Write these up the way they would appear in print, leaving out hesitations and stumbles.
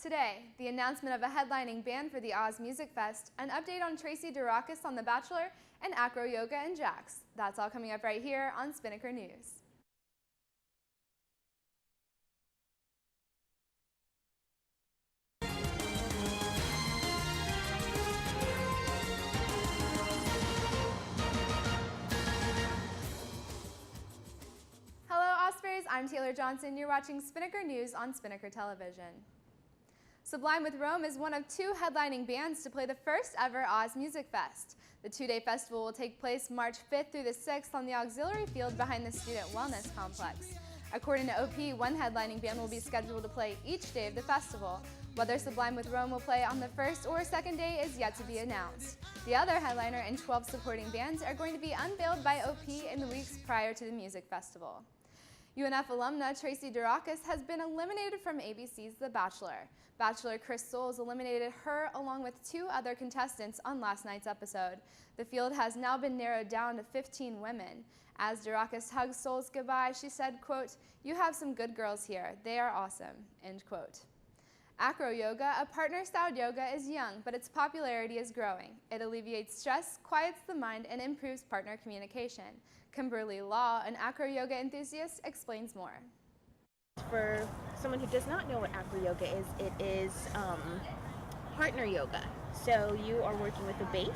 Today, the announcement of a headlining band for the Oz Music Fest, an update on Tracy Durakis on The Bachelor, and AcroYoga and Jax. That's all coming up right here on Spinnaker News. Hello Ospreys, I'm Taylor Johnson. You're watching Spinnaker News on Spinnaker Television. Sublime with Rome is one of 2 headlining bands to play the first ever Oz Music Fest. The 2-day festival will take place March 5th through the 6th on the auxiliary field behind the Student Wellness Complex. According to OP, one headlining band will be scheduled to play each day of the festival. Whether Sublime with Rome will play on the first or second day is yet to be announced. The other headliner and 12 supporting bands are going to be unveiled by OP in the weeks prior to the music festival. UNF alumna Tracy Durakis has been eliminated from ABC's The Bachelor. Bachelor Chris Soules eliminated her along with 2 other contestants on last night's episode. The field has now been narrowed down to 15 women. As Durakis hugged Soules goodbye, she said, quote, "You have some good girls here. They are awesome," end quote. AcroYoga, a partner-styled yoga, is young, but its popularity is growing. It alleviates stress, quiets the mind, and improves partner communication. Kimberly Law, an AcroYoga enthusiast, explains more. For someone who does not know what AcroYoga is, it is partner yoga. So you are working with a base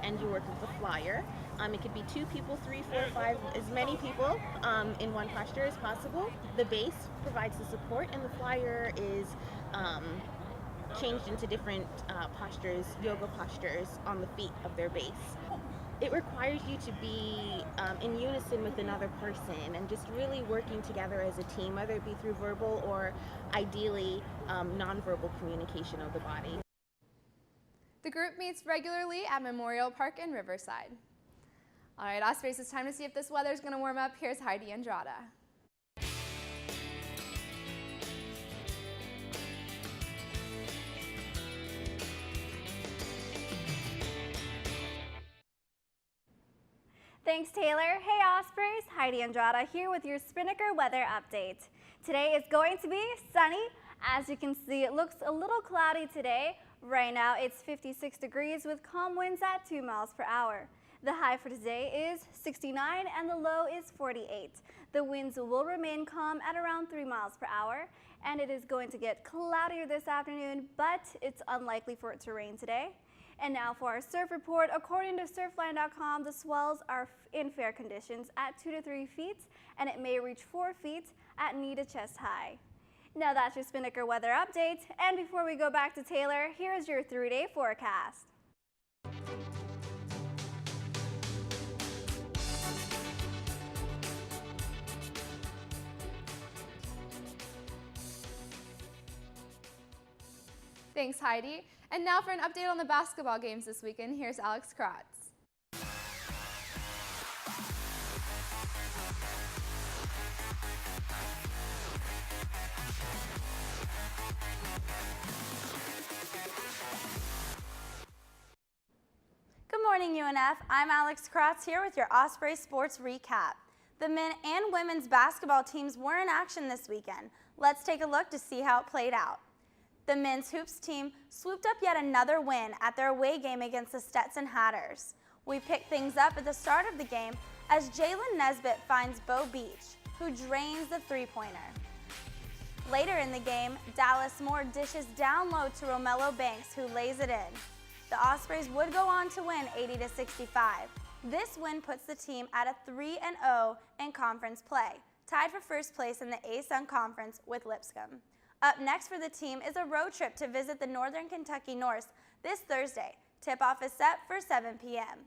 and you work with a flyer. It could be 2 people, 3, 4, 5, as many people in one posture as possible. The base provides the support and the flyer is changed into different postures, yoga postures on the feet of their base. It requires you to be in unison with another person and just really working together as a team, whether it be through verbal or ideally nonverbal communication of the body. The group meets regularly at Memorial Park in Riverside. All right, Ospreys, it's time to see if this weather is going to warm up. Here's Heidi Andrada. Thanks, Taylor. Hey, Ospreys. Heidi Andrada here with your Spinnaker weather update. Today is going to be sunny. As you can see, it looks a little cloudy today. Right now, it's 56 degrees with calm winds at 2 miles per hour. The high for today is 69 and the low is 48. The winds will remain calm at around 3 miles per hour, and it is going to get cloudier this afternoon, but it's unlikely for it to rain today. And now for our surf report. According to surfline.com, the swells are in fair conditions at 2 to 3 feet, and it may reach 4 feet at knee to chest high. Now that's your Spinnaker weather update. And before we go back to Taylor, here's your 3-day forecast. Thanks, Heidi. And now for an update on the basketball games this weekend, here's Alex Kratz. Good morning, UNF. I'm Alex Kratz here with your Osprey Sports Recap. The men and women's basketball teams were in action this weekend. Let's take a look to see how it played out. The men's hoops team swooped up yet another win at their away game against the Stetson Hatters. We picked things up at the start of the game as Jalen Nesbitt finds Bo Beach, who drains the three-pointer. Later in the game, Dallas Moore dishes down low to Romello Banks, who lays it in. The Ospreys would go on to win 80-65. This win puts the team at a 3-0 in conference play, tied for first place in the ASUN Conference with Lipscomb. Up next for the team is a road trip to visit the Northern Kentucky Norse this Thursday. Tip-off is set for 7 p.m.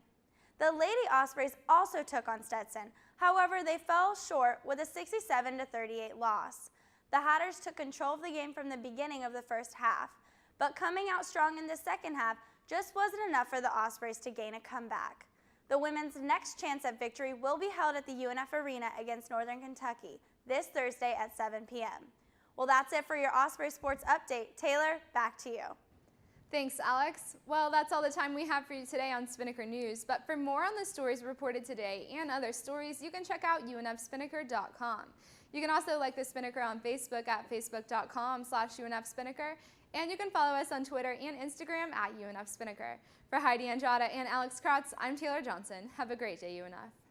The Lady Ospreys also took on Stetson. However, they fell short with a 67-38 loss. The Hatters took control of the game from the beginning of the first half, but coming out strong in the second half just wasn't enough for the Ospreys to gain a comeback. The women's next chance at victory will be held at the UNF Arena against Northern Kentucky this Thursday at 7 p.m. Well, that's it for your Osprey Sports Update. Taylor, back to you. Thanks, Alex. Well, that's all the time we have for you today on Spinnaker News, but for more on the stories reported today and other stories, you can check out unfspinnaker.com. You can also like the Spinnaker on Facebook at facebook.com/UNFSpinnaker, and you can follow us on Twitter and Instagram at UNFSpinnaker. For Heidi Andrada and Alex Kratz, I'm Taylor Johnson. Have a great day, UNF.